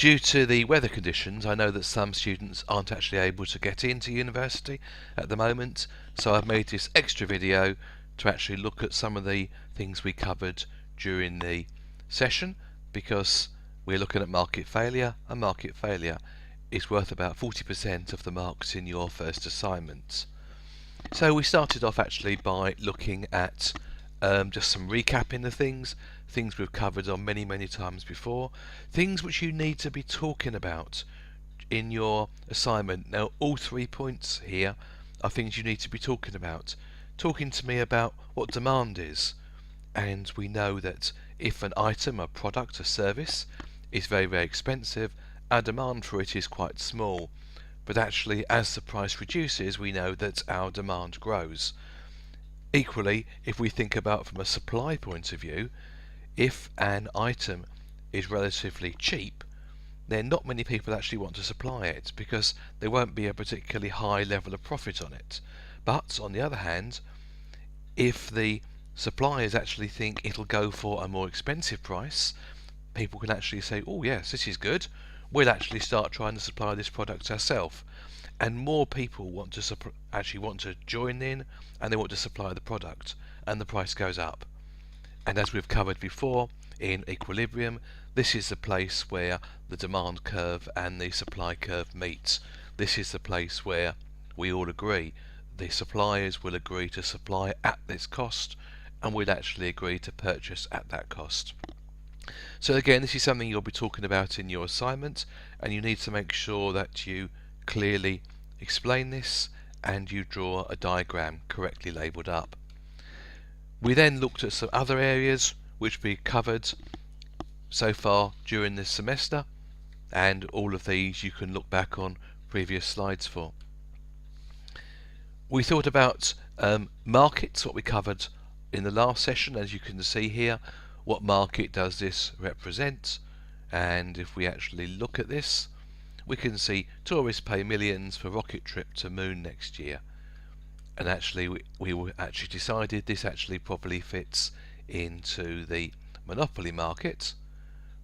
Due to the weather conditions, I know that some students aren't actually able to get into university at the moment, so I've made this extra video to actually look at some of the things we covered during the session, because we're looking at market failure, and market failure is worth about 40% of the marks in your first assignment. So we started off actually by looking at just some recapping the things we've covered on many times before, things which you need to be talking about in your assignment. Now all 3 points here are things you need to be talking about. Talking to me about what demand is, and we know that if an item, a product, a service is very expensive, our demand for it is quite small. But actually, as the price reduces, we know that our demand grows. Equally, if we think about from a supply point of view, if an item is relatively cheap, then not many people actually want to supply it because there won't be a particularly high level of profit on it. But on the other hand, if the suppliers actually think it'll go for a more expensive price, people can actually say, oh yes, this is good, we'll actually start trying to supply this product ourselves. And more people want to actually want to join in, and they want to supply the product, and the price goes up. And as we've covered before in equilibrium, this is the place where the demand curve and the supply curve meets. This is the place where we all agree. The suppliers will agree to supply at this cost, and we'll actually agree to purchase at that cost. So again, this is something you'll be talking about in your assignment, and you need to make sure that you clearly explain this and you draw a diagram correctly labelled up. We then looked at some other areas which we covered so far during this semester, and all of these you can look back on previous slides for. We thought about markets, what we covered in the last session. As you can see here, what market does this represent? And if we actually look at this, we can see tourists pay millions for rocket trip to moon next year. And actually we actually decided this actually probably fits into the monopoly market,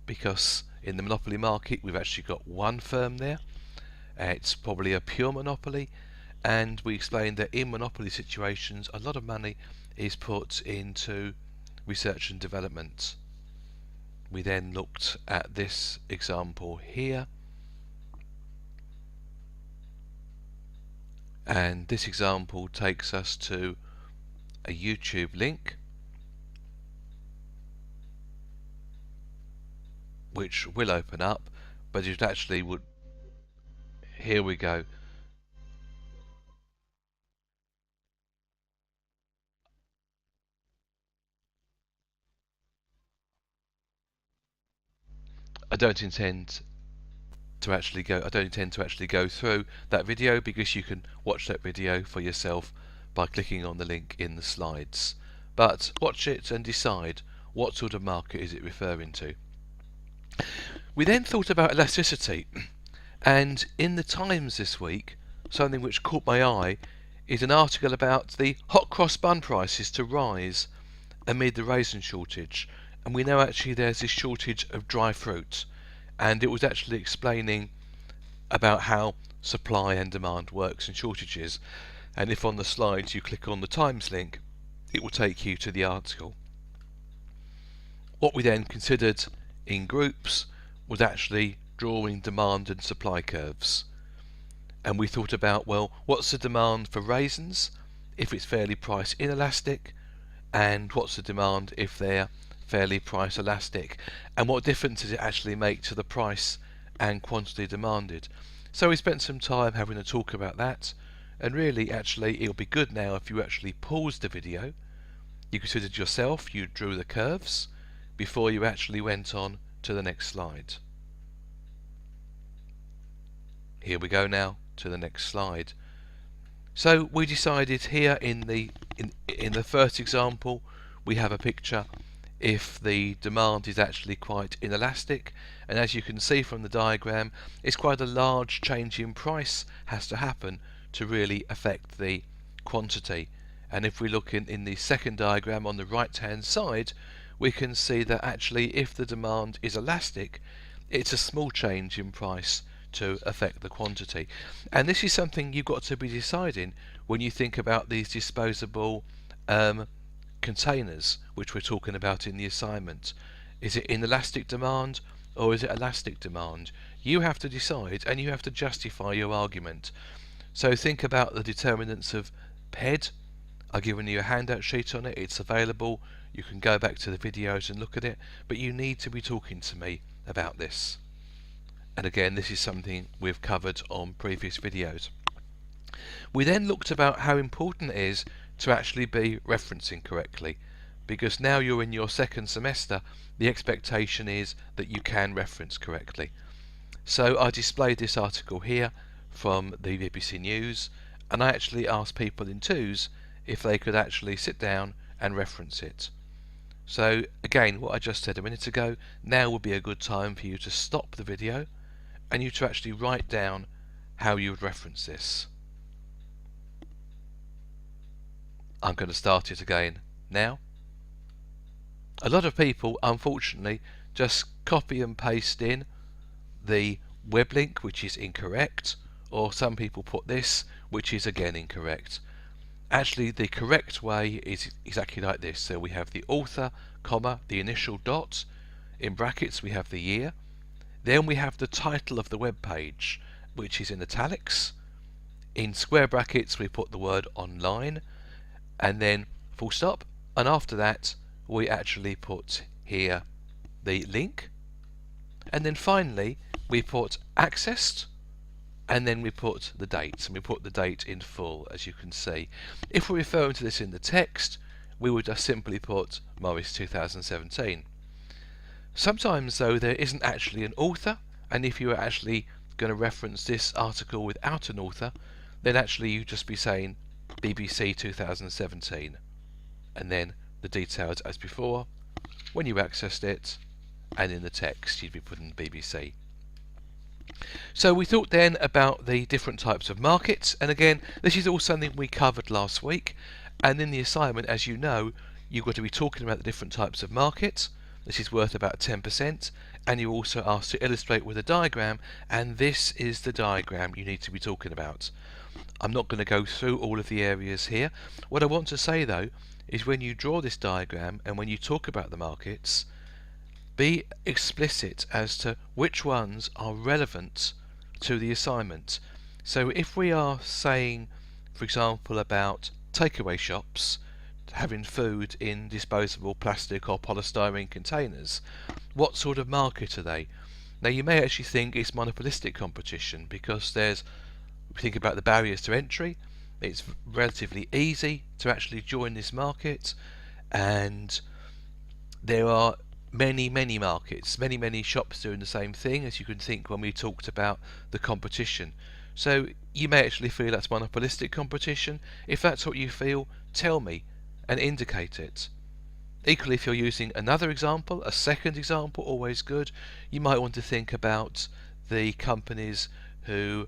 because in the monopoly market we've actually got one firm there. It's probably a pure monopoly, and we explained that in monopoly situations a lot of money is put into research and development. We then looked at this example here, and this example takes us to a YouTube link which will open up, but it actually would, here we go. I don't intend to actually go through that video, because you can watch that video for yourself by clicking on the link in the slides. But watch it and decide what sort of market is it referring to. We then thought about elasticity, and in the Times this week, something which caught my eye is an article about the hot cross bun prices to rise amid the raisin shortage. And we know actually there's this shortage of dry fruit, and it was actually explaining about how supply and demand works in shortages. And if on the slides you click on the Times link, it will take you to the article. What we then considered in groups was actually drawing demand and supply curves. And we thought about, well, what's the demand for raisins if it's fairly price inelastic, and what's the demand if they're fairly price elastic, and what difference does it actually make to the price and quantity demanded. So we spent some time having a talk about that, and really actually it'll be good now if you actually pause the video, you considered yourself, you drew the curves before you actually went on to the next slide. Here we go now to the next slide. So we decided here in the first example, we have a picture if the demand is actually quite inelastic, and as you can see from the diagram, it's quite a large change in price has to happen to really affect the quantity. And if we look in the second diagram on the right hand side, we can see that actually if the demand is elastic, It's a small change in price to affect the quantity. And this is something you've got to be deciding when you think about these disposable containers, which we're talking about in the assignment. Is it inelastic demand or is it elastic demand? You have to decide, and you have to justify your argument. So think about the determinants of PED. I've given you a handout sheet on it. It's available. You can go back to the videos and look at it, but you need to be talking to me about this. And again, this is something we've covered on previous videos. We then looked about how important it is to actually be referencing correctly, because now you're in your second semester, the expectation is that you can reference correctly. So I displayed this article here from the BBC News, and I actually asked people in twos if they could actually sit down and reference it. So again, what I just said a minute ago, now would be a good time for you to stop the video and you to actually write down how you would reference this. I'm going to start it again now. A lot of people, unfortunately, just copy and paste in the web link, which is incorrect, or some people put this, which is again incorrect. Actually, the correct way is exactly like this. So we have the author, comma, the initial dot, in brackets we have the year, then we have the title of the web page, which is in italics, in square brackets we put the word online, and then full stop, and after that we actually put here the link, and then finally we put accessed, and then we put the date, and we put the date in full, as you can see. If we're referring to this in the text, we would just simply put Morris 2017. Sometimes though there isn't actually an author, and if you are actually going to reference this article without an author, then actually you'd just be saying BBC 2017, and then the details as before, when you accessed it, and in the text you'd be putting BBC. So we thought then about the different types of markets, and again this is all something we covered last week, and in the assignment, as you know, you've got to be talking about the different types of markets. This is worth about 10%, and you're also asked to illustrate with a diagram, and this is the diagram you need to be talking about. I'm not going to go through all of the areas here. What I want to say though is when you draw this diagram and when you talk about the markets, be explicit as to which ones are relevant to the assignment. So if we are saying, for example, about takeaway shops having food in disposable plastic or polystyrene containers, what sort of market are they? Now you may actually think it's monopolistic competition, because there's, if you think about the barriers to entry, it's relatively easy to actually join this market, and there are many markets, many shops doing the same thing, as you can think when we talked about the competition. So you may actually feel that's monopolistic competition. If that's what you feel, tell me and indicate it. Equally, if you're using another example, a second example, always good, you might want to think about the companies who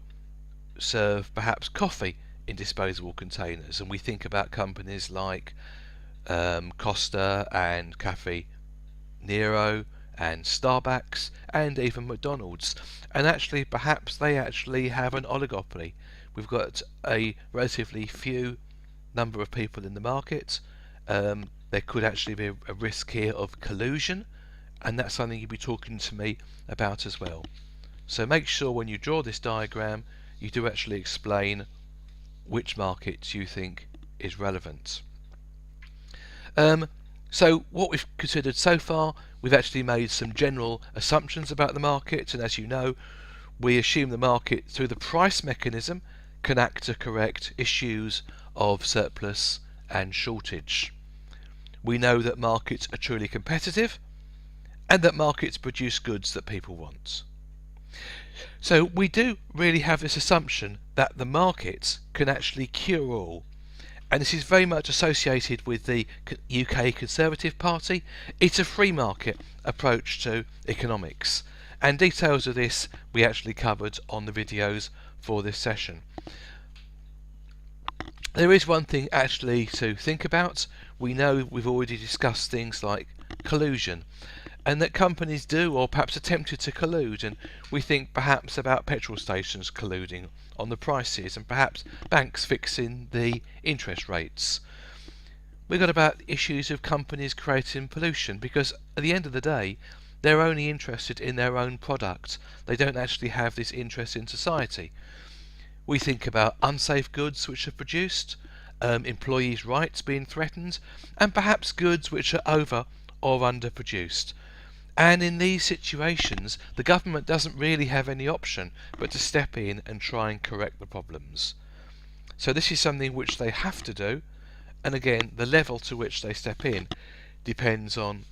serve perhaps coffee in disposable containers, and we think about companies like Costa and Cafe Nero and Starbucks and even McDonald's, and actually perhaps they actually have an oligopoly. We've got a relatively few number of people in the market. There could actually be a risk here of collusion, and that's something you'll be talking to me about as well. So make sure when you draw this diagram you do actually explain which markets you think is relevant. So what we've considered so far, we've actually made some general assumptions about the market, and as you know, we assume the market through the price mechanism can act to correct issues of surplus and shortage. We know that markets are truly competitive and that markets produce goods that people want. So we do really have this assumption that the market can actually cure all, and this is very much associated with the UK Conservative Party. It's a free market approach to economics, and details of this we actually covered on the videos for this session. There is one thing actually to think about. We know we've already discussed things like collusion, and that companies do or perhaps attempted to collude, and we think perhaps about petrol stations colluding on the prices and perhaps banks fixing the interest rates. We've got about issues of companies creating pollution, because at the end of the day they're only interested in their own product. They don't actually have this interest in society. We think about unsafe goods which are produced, employees' rights being threatened, and perhaps goods which are over or underproduced. And in these situations, the government doesn't really have any option but to step in and try and correct the problems. So this is something which they have to do, and again, the level to which they step in depends on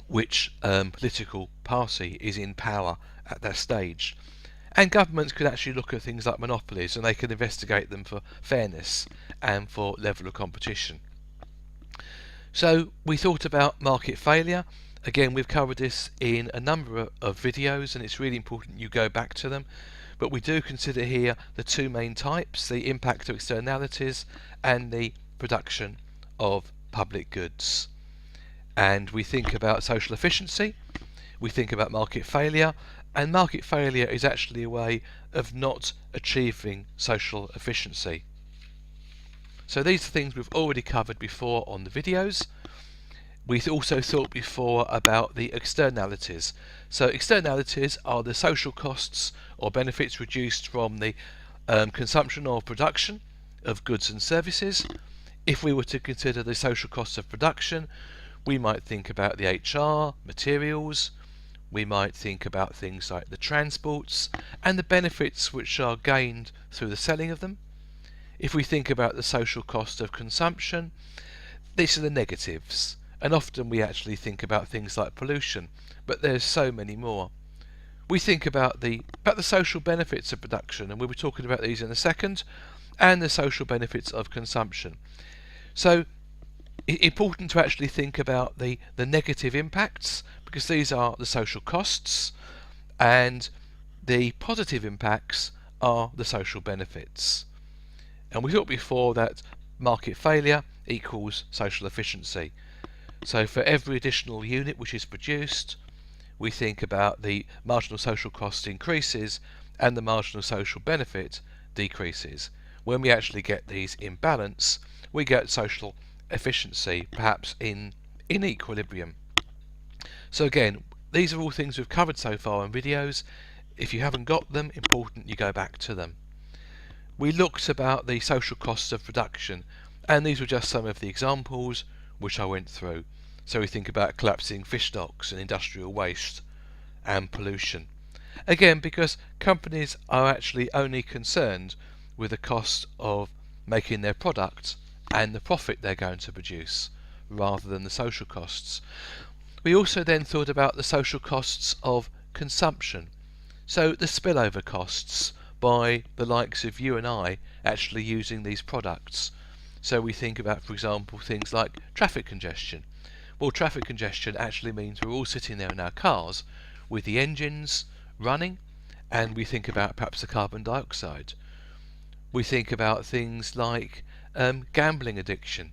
which political party is in power at that stage. And governments could actually look at things like monopolies, and they can investigate them for fairness and for level of competition. So we thought about market failure. Again, we've covered this in a number of videos, and it's really important you go back to them. But we do consider here the two main types: the impact of externalities and the production of public goods. And we think about social efficiency, we think about market failure, and market failure is actually a way of not achieving social efficiency. So these are things we've already covered before on the videos. We also thought before about the externalities. So externalities are the social costs or benefits reduced from the consumption or production of goods and services. If we were to consider the social costs of production, we might think about the HR, materials, we might think about things like the transports and the benefits which are gained through the selling of them. If we think about the social cost of consumption, these are the negatives. And often we actually think about things like pollution, but there's so many more. We think about the social benefits of production, and we'll be talking about these in a second, and the social benefits of consumption. So important to actually think about the negative impacts, because these are the social costs, and the positive impacts are the social benefits. And we thought before that market failure equals social efficiency. So for every additional unit which is produced, we think about the marginal social cost increases and the marginal social benefit decreases. When we actually get these in balance, we get social efficiency, perhaps in equilibrium. So again, these are all things we've covered so far in videos. If you haven't got them, important you go back to them. We looked about the social costs of production, and these were just some of the examples which I went through. So we think about collapsing fish stocks and industrial waste and pollution. Again, because companies are actually only concerned with the cost of making their product and the profit they're going to produce, rather than the social costs. We also then thought about the social costs of consumption. So the spillover costs by the likes of you and I actually using these products. So we think about, for example, things like traffic congestion. Well, traffic congestion actually means we're all sitting there in our cars with the engines running, and we think about perhaps the carbon dioxide. We think about things like gambling addiction,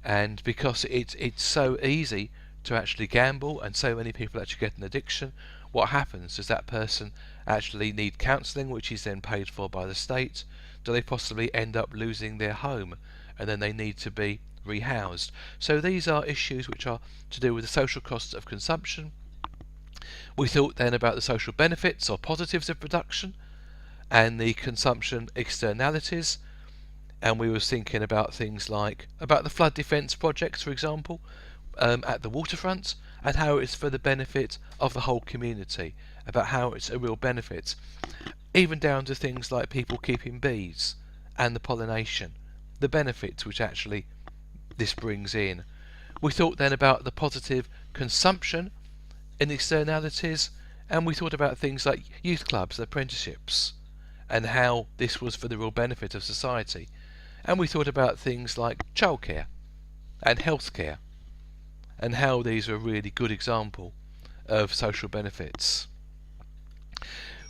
and because it's so easy to actually gamble and so many people actually get an addiction, what happens? Does that person actually need counselling, which is then paid for by the state? Do they possibly end up losing their home and then they need to be rehoused? So these are issues which are to do with the social costs of consumption. We thought then about the social benefits or positives of production and the consumption externalities, and we were thinking about things like about the flood defence projects, for example, at the waterfront, and how it's for the benefit of the whole community, about how it's a real benefit, even down to things like people keeping bees and the pollination, the benefits which actually this brings in. We thought then about the positive consumption in externalities, and we thought about things like youth clubs, apprenticeships, and how this was for the real benefit of society. And we thought about things like childcare and healthcare, and how these are a really good example of social benefits.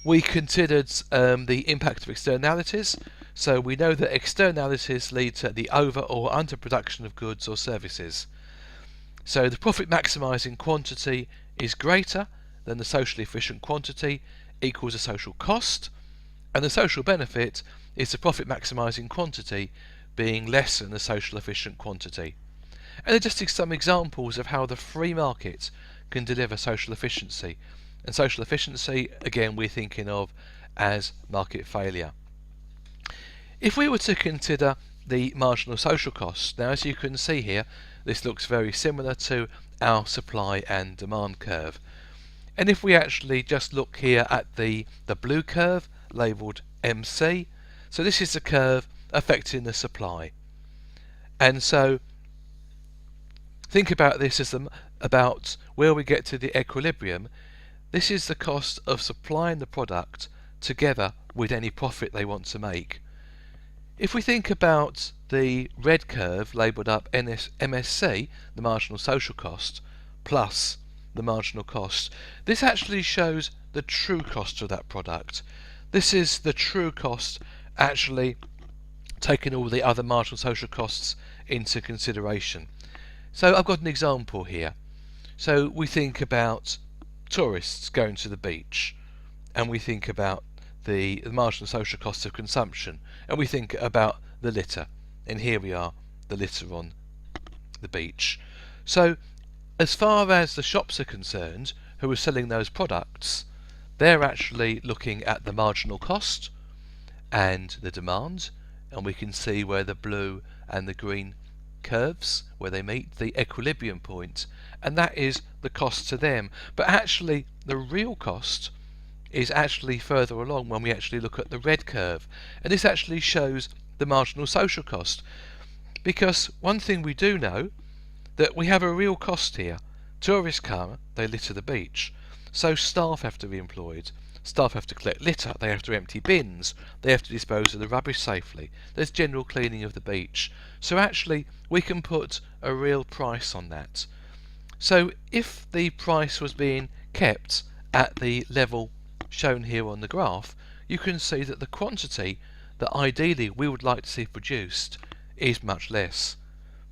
We considered the impact of externalities. So we know that externalities lead to the over or underproduction of goods or services. So the profit maximising quantity is greater than the socially efficient quantity equals the social cost, and the social benefit is the profit maximising quantity being less than the social efficient quantity. And they're just some examples of how the free market can deliver social efficiency. And social efficiency, again, we're thinking of as market failure. If we were to consider the marginal social costs, now as you can see here, this looks very similar to our supply and demand curve. And if we actually just look here at the blue curve labelled MC, so this is the curve affecting the supply. And so think about this as about where we get to the equilibrium. This is the cost of supplying the product together with any profit they want to make. If we think about the red curve labelled up MSC, the marginal social cost, plus the marginal cost, this actually shows the true cost of that product. This is the true cost actually taking all the other marginal social costs into consideration. So I've got an example here. So we think about tourists going to the beach, and we think about the marginal social cost of consumption, and we think about the litter, and here we are, the litter on the beach. So as far as the shops are concerned who are selling those products, they're actually looking at the marginal cost and the demand, and we can see where the blue and the green curves, where they meet the equilibrium point, and that is the cost to them. But actually the real cost is actually further along when we actually look at the red curve, and this actually shows the marginal social cost, because one thing we do know, that we have a real cost here. Tourists come, they litter the beach, so staff have to be employed. Staff have to collect litter, they have to empty bins, they have to dispose of the rubbish safely, there's general cleaning of the beach. So actually we can put a real price on that. So if the price was being kept at the level shown here on the graph, you can see that the quantity that ideally we would like to see produced is much less.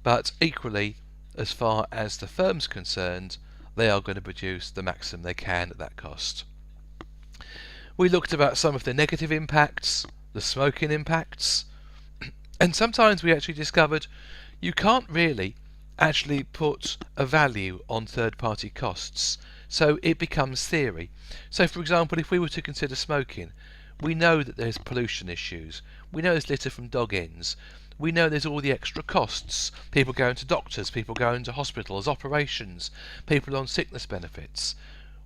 But equally, as far as the firm's concerned, they are going to produce the maximum they can at that cost. We looked about some of the negative impacts, the smoking impacts, and sometimes we actually discovered you can't really actually put a value on third-party costs, so it becomes theory. So for example, if we were to consider smoking, we know that there's pollution issues, we know there's litter from dog ends, we know there's all the extra costs, people going to doctors, people going to hospitals, operations, people on sickness benefits.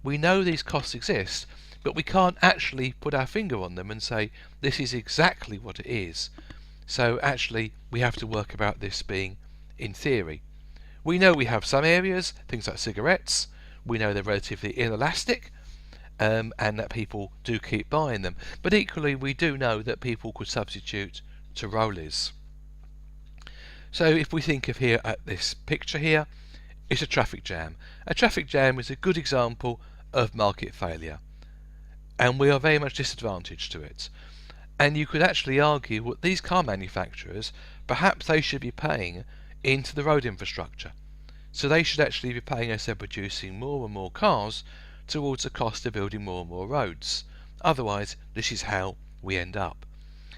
We know these costs exist, but we can't actually put our finger on them and say this is exactly what it is. So actually we have to work about this being in theory. We know we have some areas, things like cigarettes, we know they're relatively inelastic, and that people do keep buying them, but equally we do know that people could substitute to rollies. So if we think of here at this picture here, it's a traffic jam. A traffic jam is a good example of market failure, and we are very much disadvantaged to it. And you could actually argue what these car manufacturers, perhaps they should be paying into the road infrastructure. So they should actually be paying as they're producing more and more cars towards the cost of building more and more roads. Otherwise, this is how we end up.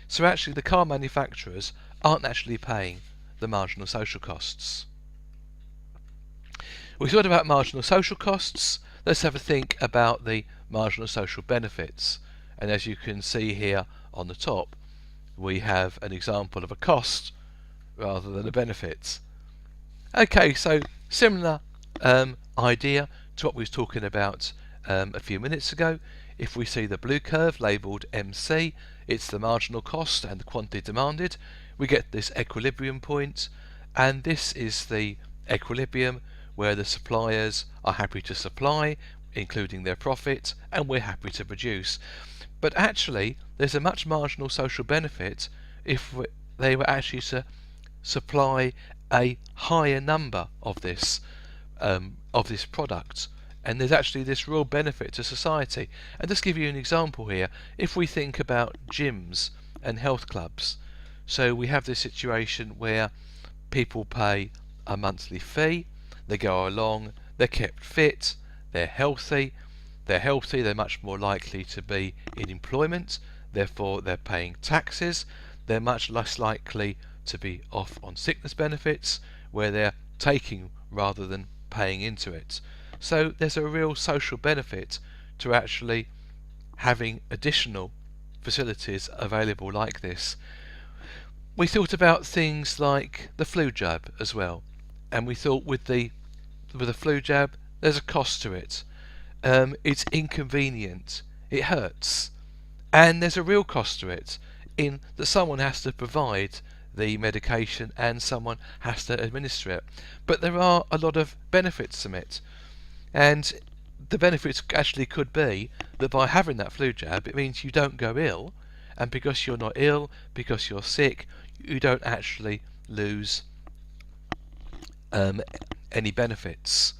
So actually the car manufacturers aren't actually paying the marginal social costs. We thought about marginal social costs. Let's have a think about the marginal social benefits. And as you can see here on the top, we have an example of a cost rather than a benefit. Okay, so similar idea to what we was talking about a few minutes ago. If we see the blue curve labelled MC, it's the marginal cost and the quantity demanded. We get this equilibrium point, and this is the equilibrium where the suppliers are happy to supply, including their profit, and we're happy to produce. But actually there's a much marginal social benefit if they were actually to supply a higher number of this product, and there's actually this real benefit to society. And just give you an example here, if we think about gyms and health clubs, so we have this situation where people pay a monthly fee, they go along, they're kept fit, they're healthy, they're much more likely to be in employment, therefore they're paying taxes, they're much less likely to be off on sickness benefits, where they're taking rather than paying into it. So there's a real social benefit to actually having additional facilities available like this. We thought about things like the flu jab as well, and we thought with the flu jab there's a cost to it. It's inconvenient, it hurts, and there's a real cost to it in that someone has to provide the medication and someone has to administer it. But there are a lot of benefits from it, and the benefits actually could be that by having that flu jab it means you don't go ill, and because you're not ill, because you're sick, you don't actually lose any benefits.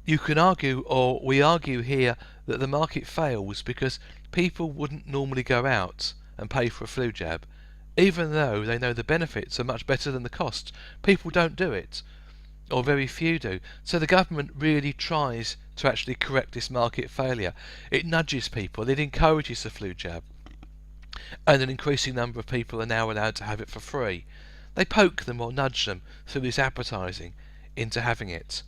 You can argue, or we argue here, that the market fails because people wouldn't normally go out and pay for a flu jab, even though they know the benefits are much better than the cost. People don't do it, or very few do. So the government really tries to actually correct this market failure. It nudges people, it encourages the flu jab, and an increasing number of people are now allowed to have it for free. They poke them or nudge them through this advertising into having it.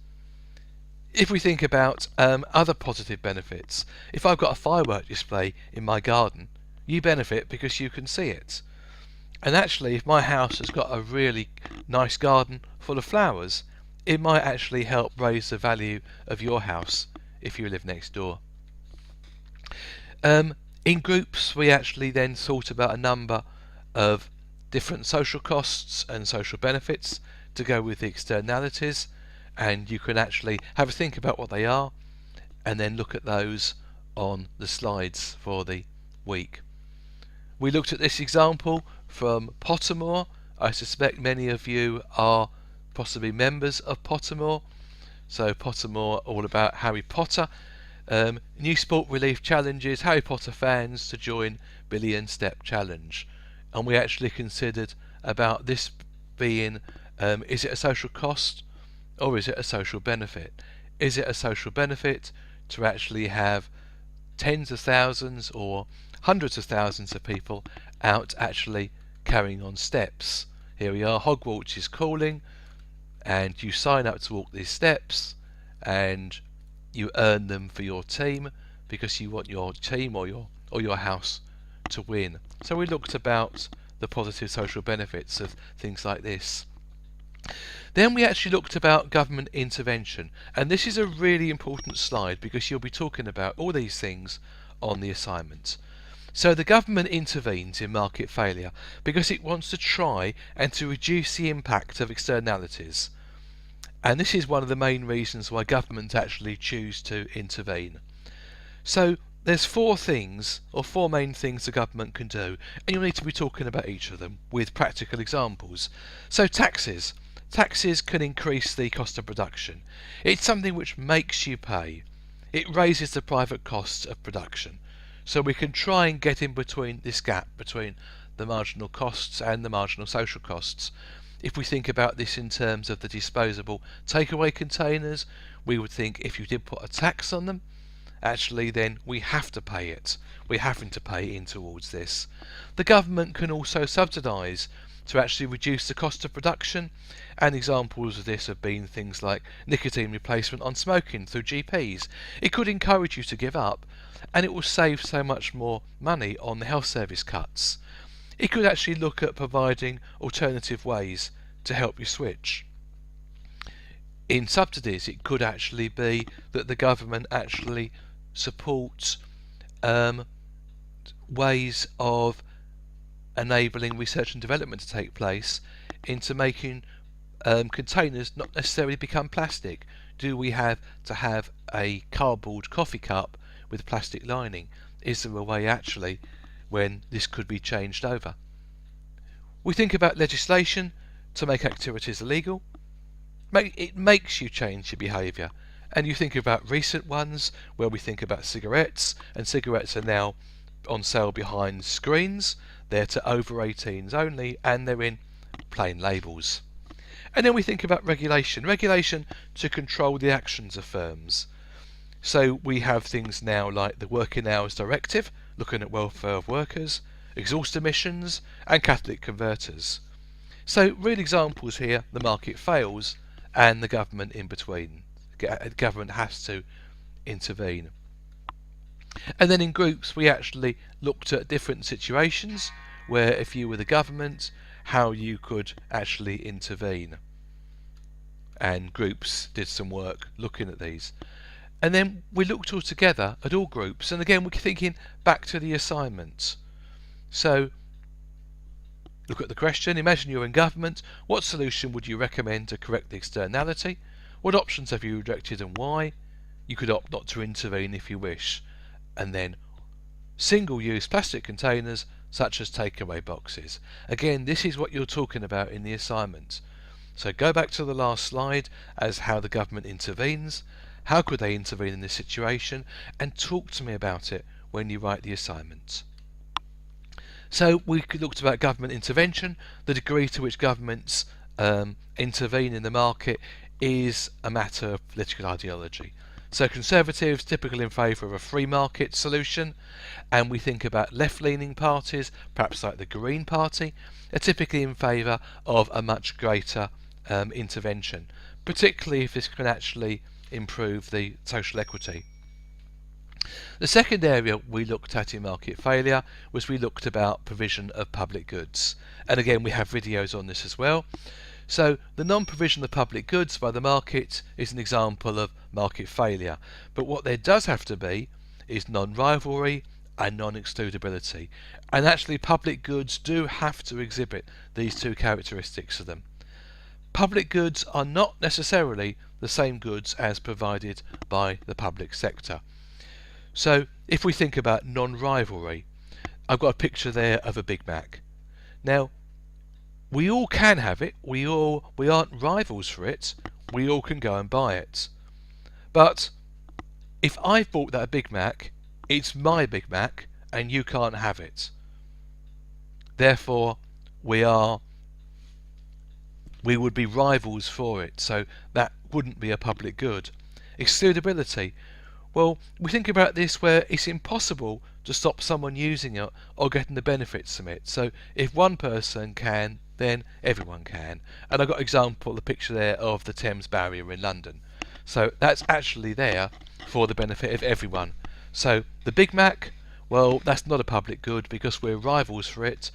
If we think about other positive benefits, if I've got a firework display in my garden, you benefit because you can see it. And actually, if my house has got a really nice garden full of flowers, it might actually help raise the value of your house if you live next door. In groups, we actually then thought about a number of different social costs and social benefits to go with the externalities, and you can actually have a think about what they are and then look at those on the slides for the week. We looked at this example from Pottermore. I suspect many of you are possibly members of Pottermore. So Pottermore, all about Harry Potter. New Sport Relief challenges Harry Potter fans to join Billion Step Challenge. And we actually considered about this being, is it a social cost or is it a social benefit? Is it a social benefit to actually have tens of thousands or hundreds of thousands of people out actually carrying on steps? Here we are, Hogwarts is calling, and you sign up to walk these steps and you earn them for your team because you want your team or your house to win. So we looked about the positive social benefits of things like this. Then we actually looked about government intervention, and this is a really important slide because you'll be talking about all these things on the assignment. So the government intervenes in market failure because it wants to try and to reduce the impact of externalities. And this is one of the main reasons why government actually choose to intervene. So there's four main things the government can do, and you'll need to be talking about each of them with practical examples. So taxes. Taxes can increase the cost of production. It's something which makes you pay. It raises the private costs of production. So we can try and get in between this gap between the marginal costs and the marginal social costs. If we think about this in terms of the disposable takeaway containers, we would think if you did put a tax on them, actually then we have to pay it. We're having to pay in towards this. The government can also subsidise to actually reduce the cost of production, and examples of this have been things like nicotine replacement on smoking through GPs. It could encourage you to give up, and it will save so much more money on the health service cuts. It could actually look at providing alternative ways to help you switch. In subsidies, it could actually be that the government actually supports ways of enabling research and development to take place into making containers not necessarily become plastic. Do we have to have a cardboard coffee cup with a plastic lining? Is there a way actually when this could be changed over? We think about legislation to make activities illegal. It makes you change your behaviour. And you think about recent ones where we think about cigarettes, and cigarettes are now on sale behind screens. They're to over 18s only, and they're in plain labels. And then we think about regulation. Regulation to control the actions of firms. So we have things now like the Working Hours Directive, looking at welfare of workers, exhaust emissions, and catalytic converters. So real examples here, the market fails and the government in between. The government has to intervene. And then in groups we actually looked at different situations where if you were the government, how you could actually intervene. And groups did some work looking at these. And then we looked all together at all groups, and again we're thinking back to the assignments. So look at the question, imagine you're in government, what solution would you recommend to correct the externality? What options have you rejected and why? You could opt not to intervene if you wish. And then single-use plastic containers such as takeaway boxes. Again, this is what you're talking about in the assignment. So go back to the last slide as how the government intervenes. How could they intervene in this situation? And talk to me about it when you write the assignment. So we looked about government intervention. The degree to which governments intervene in the market is a matter of political ideology. So Conservatives typically in favour of a free market solution, and we think about left-leaning parties, perhaps like the Green Party, are typically in favour of a much greater intervention, particularly if this can actually improve the social equity. The second area we looked at in market failure was we looked about provision of public goods, and again we have videos on this as well. So the non-provision of public goods by the market is an example of market failure, but what there does have to be is non-rivalry and non-excludability, and actually public goods do have to exhibit these two characteristics of them. Public goods are not necessarily the same goods as provided by the public sector. So if we think about non-rivalry, I've got a picture there of a Big Mac. Now we all can have it, we aren't rivals for it, we all can go and buy it. But if I've bought that Big Mac, it's my Big Mac and you can't have it. Therefore we would be rivals for it, so that wouldn't be a public good. Excludability. Well, we think about this where it's impossible to stop someone using it or getting the benefits from it. So if one person can, then everyone can. And I've got an example, the picture there of the Thames Barrier in London. So that's actually there for the benefit of everyone. So the Big Mac, well, that's not a public good because we're rivals for it,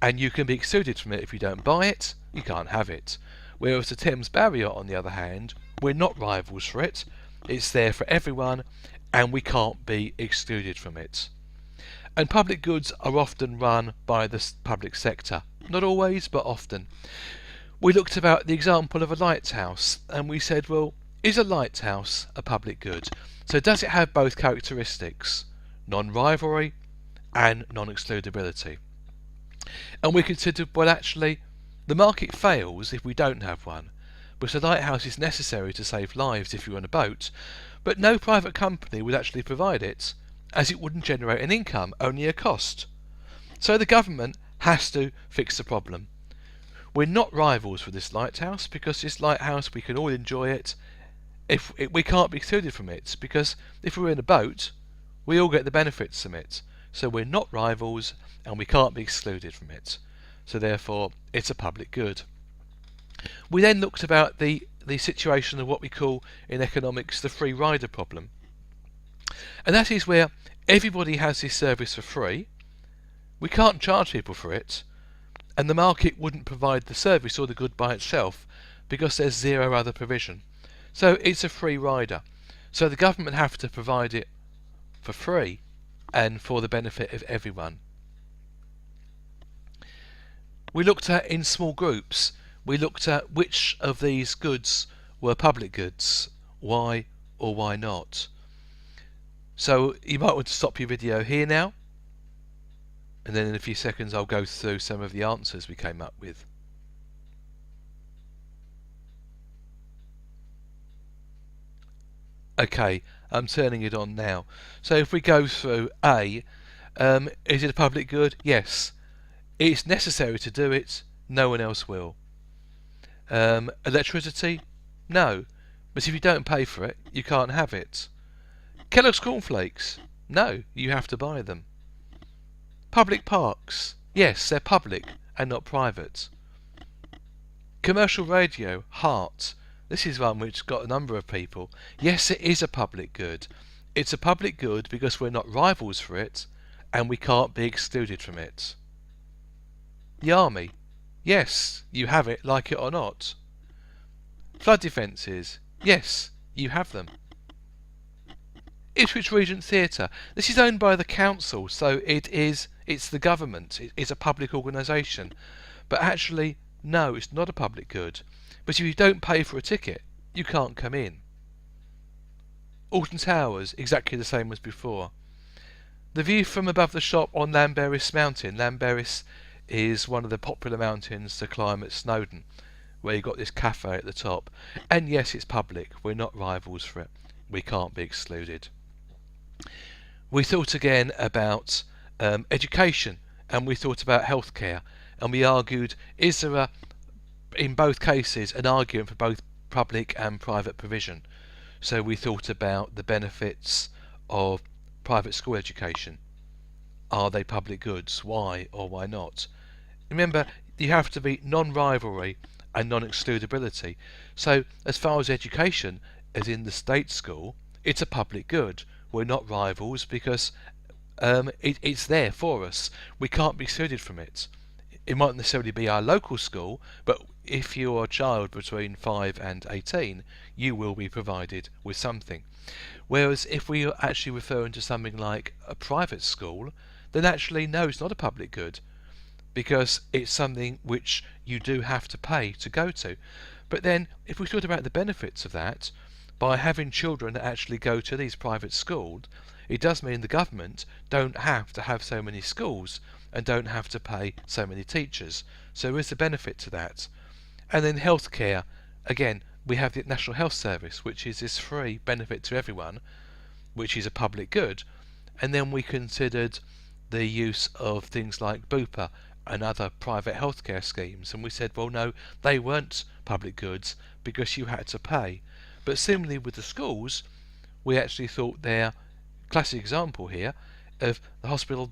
and you can be excluded from it if you don't buy it, you can't have it. Whereas the Thames Barrier, on the other hand, we're not rivals for it, it's there for everyone, and we can't be excluded from it. And public goods are often run by the public sector. Not always, but often. We looked about the example of a lighthouse, and we said, well, is a lighthouse a public good? So does it have both characteristics, non-rivalry and non-excludability? And we considered, well, actually, the market fails if we don't have one, because a lighthouse is necessary to save lives if you're on a boat, but no private company would actually provide it, as it wouldn't generate an income, only a cost. So the government has to fix the problem. We're not rivals for this lighthouse, because this lighthouse, we can all enjoy it. We can't be excluded from it, because if we're in a boat, we all get the benefits from it. So we're not rivals, and we can't be excluded from it. So therefore, it's a public good. We then looked about the situation of what we call in economics the free rider problem. And that is where everybody has this service for free, we can't charge people for it, and the market wouldn't provide the service or the good by itself because there's zero other provision. So it's a free rider. So the government have to provide it for free and for the benefit of everyone. We looked at in small groups, we looked at which of these goods were public goods, why or why not. So you might want to stop your video here now, and then in a few seconds I'll go through some of the answers we came up with. Okay, I'm turning it on now. So if we go through A, is it a public good? Yes. It's necessary to do it, no one else will. Electricity? No. But if you don't pay for it, you can't have it. Kellogg's cornflakes? No, you have to buy them. Public parks? Yes, they're public and not private. Commercial radio? Heart. This is one which got a number of people. Yes, it is a public good. It's a public good because we're not rivals for it and we can't be excluded from it. The army? Yes, you have it, like it or not. Flood defences? Yes, you have them. Ipswich Regent Theatre. This is owned by the council, so it's the government. It's a public organisation. But actually, no, it's not a public good. But if you don't pay for a ticket, you can't come in. Alton Towers, exactly the same as before. The view from above the shop on Llanberis Mountain. Llanberis is one of the popular mountains to climb at Snowdon, where you've got this cafe at the top. And yes, it's public. We're not rivals for it. We can't be excluded. We thought again about education, and we thought about healthcare, and we argued, is there in both cases an argument for both public and private provision? So we thought about the benefits of private school education. Are they public goods? Why or why not? Remember, you have to be non-rivalry and non-excludability. So as far as education, as in the state school, it's a public good. We're not rivals because it's there for us. We can't be excluded from it. It might necessarily be our local school, but if you're a child between 5 and 18, you will be provided with something. Whereas if we are actually referring to something like a private school, then actually no, it's not a public good, because it's something which you do have to pay to go to. But then if we thought about the benefits of that, by having children that actually go to these private schools, it does mean the government don't have to have so many schools and don't have to pay so many teachers. So there is a benefit to that. And then healthcare, again, we have the National Health Service, which is this free benefit to everyone, which is a public good. And then we considered the use of things like Bupa and other private healthcare schemes, and we said, well, no, they weren't public goods because you had to pay. But similarly with the schools, we actually thought they're classic example here of the hospital.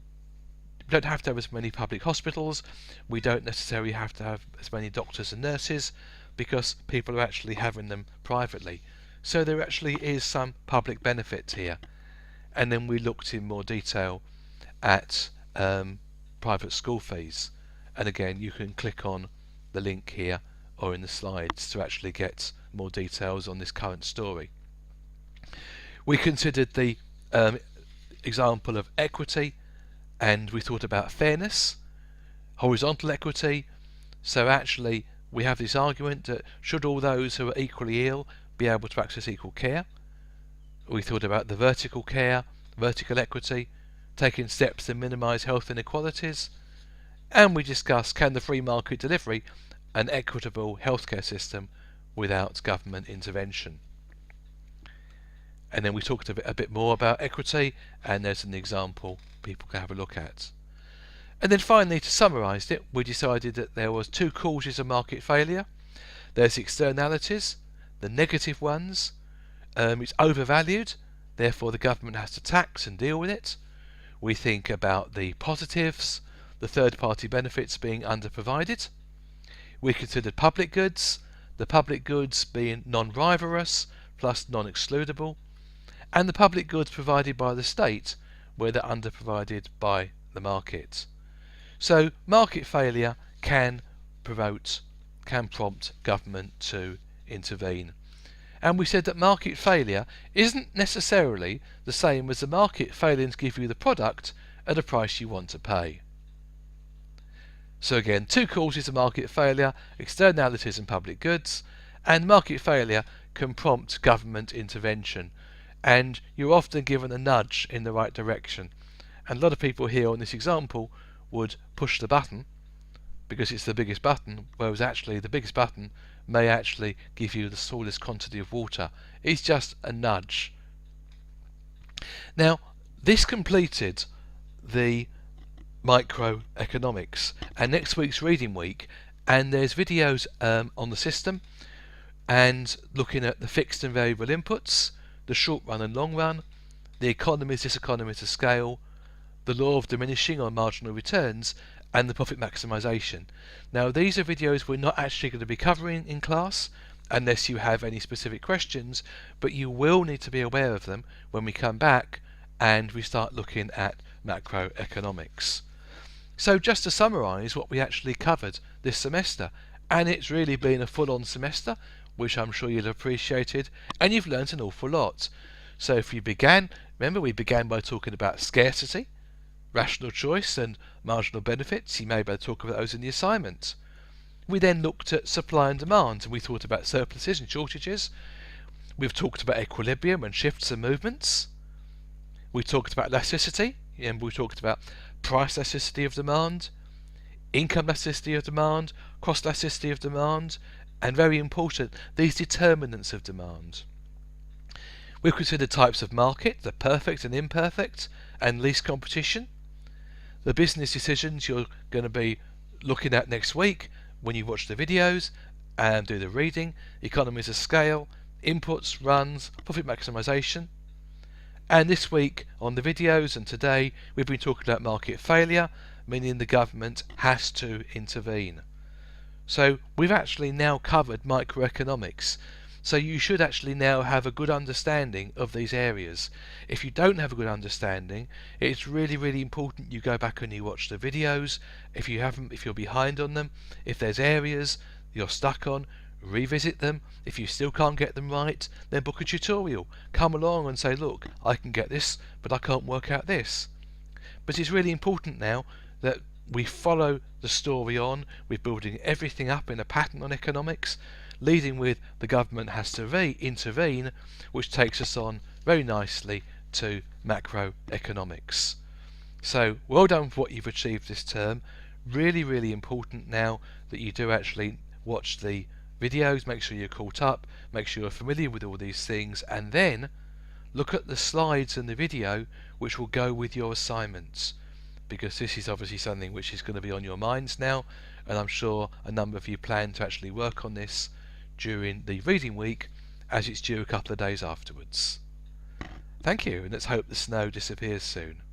We don't have to have as many public hospitals. We don't necessarily have to have as many doctors and nurses because people are actually having them privately. So there actually is some public benefit here. And then we looked in more detail at private school fees. And again, you can click on the link here or in the slides to actually get more details on this current story. We considered the example of equity, and we thought about fairness, horizontal equity. So actually we have this argument that should all those who are equally ill be able to access equal care. We thought about the vertical care, vertical equity, taking steps to minimise health inequalities, and we discussed, can the free market delivery an equitable healthcare system without government intervention? And then we talked a bit more about equity, and there's an example people can have a look at. And then finally, to summarise it, we decided that there was two causes of market failure. There's externalities, the negative ones. It's overvalued, therefore the government has to tax and deal with it. We think about the positives, the third-party benefits being underprovided. We considered public goods, the public goods being non-rivalrous plus non-excludable, and the public goods provided by the state where they're underprovided by the market. So market failure can prompt government to intervene. And we said that market failure isn't necessarily the same as the market failing to give you the product at a price you want to pay. So again, two causes of market failure, externalities and public goods, and market failure can prompt government intervention, and you're often given a nudge in the right direction. And a lot of people here on this example would push the button because it's the biggest button, whereas actually the biggest button may actually give you the smallest quantity of water. It's just a nudge. Now, this completed the microeconomics, and next week's reading week and there's videos on the system and looking at the fixed and variable inputs, the short run and long run, the economies, diseconomies of scale, the law of diminishing or marginal returns, and the profit maximisation. Now these are videos we're not actually going to be covering in class unless you have any specific questions, but you will need to be aware of them when we come back and we start looking at macroeconomics. So just to summarise what we actually covered this semester, and it's really been a full-on semester, which I'm sure you'll have appreciated, and you've learnt an awful lot. So if you began, remember we began by talking about scarcity, rational choice and marginal benefits. You may be able to talk about those in the assignment. We then looked at supply and demand, and we thought about surpluses and shortages. We've talked about equilibrium and shifts and movements. We talked about elasticity, and we talked about price elasticity of demand, income elasticity of demand, cost elasticity of demand, and very important, these determinants of demand. We've considered types of market, the perfect and imperfect, and least competition. The business decisions you're going to be looking at next week when you watch the videos and do the reading, economies of scale, inputs, runs, profit maximisation. And this week on the videos and today we've been talking about market failure, meaning the government has to intervene. So we've actually now covered microeconomics. So you should actually now have a good understanding of these areas. If you don't have a good understanding, it's really important you go back and you watch the videos. If you haven't, if you're behind on them, if there's areas you're stuck on, revisit them. If you still can't get them right, then book a tutorial. Come along and say, look, I can get this, but I can't work out this. But it's really important now that we follow the story on. We're building everything up in a pattern on economics, leading with the government has to intervene, which takes us on very nicely to macroeconomics. So well done for what you've achieved this term. Really important now that you do actually watch the videos, make sure you're caught up, make sure you're familiar with all these things, and then look at the slides in the video which will go with your assignments, because this is obviously something which is going to be on your minds now, and I'm sure a number of you plan to actually work on this during the reading week as it's due a couple of days afterwards. Thank you, and let's hope the snow disappears soon.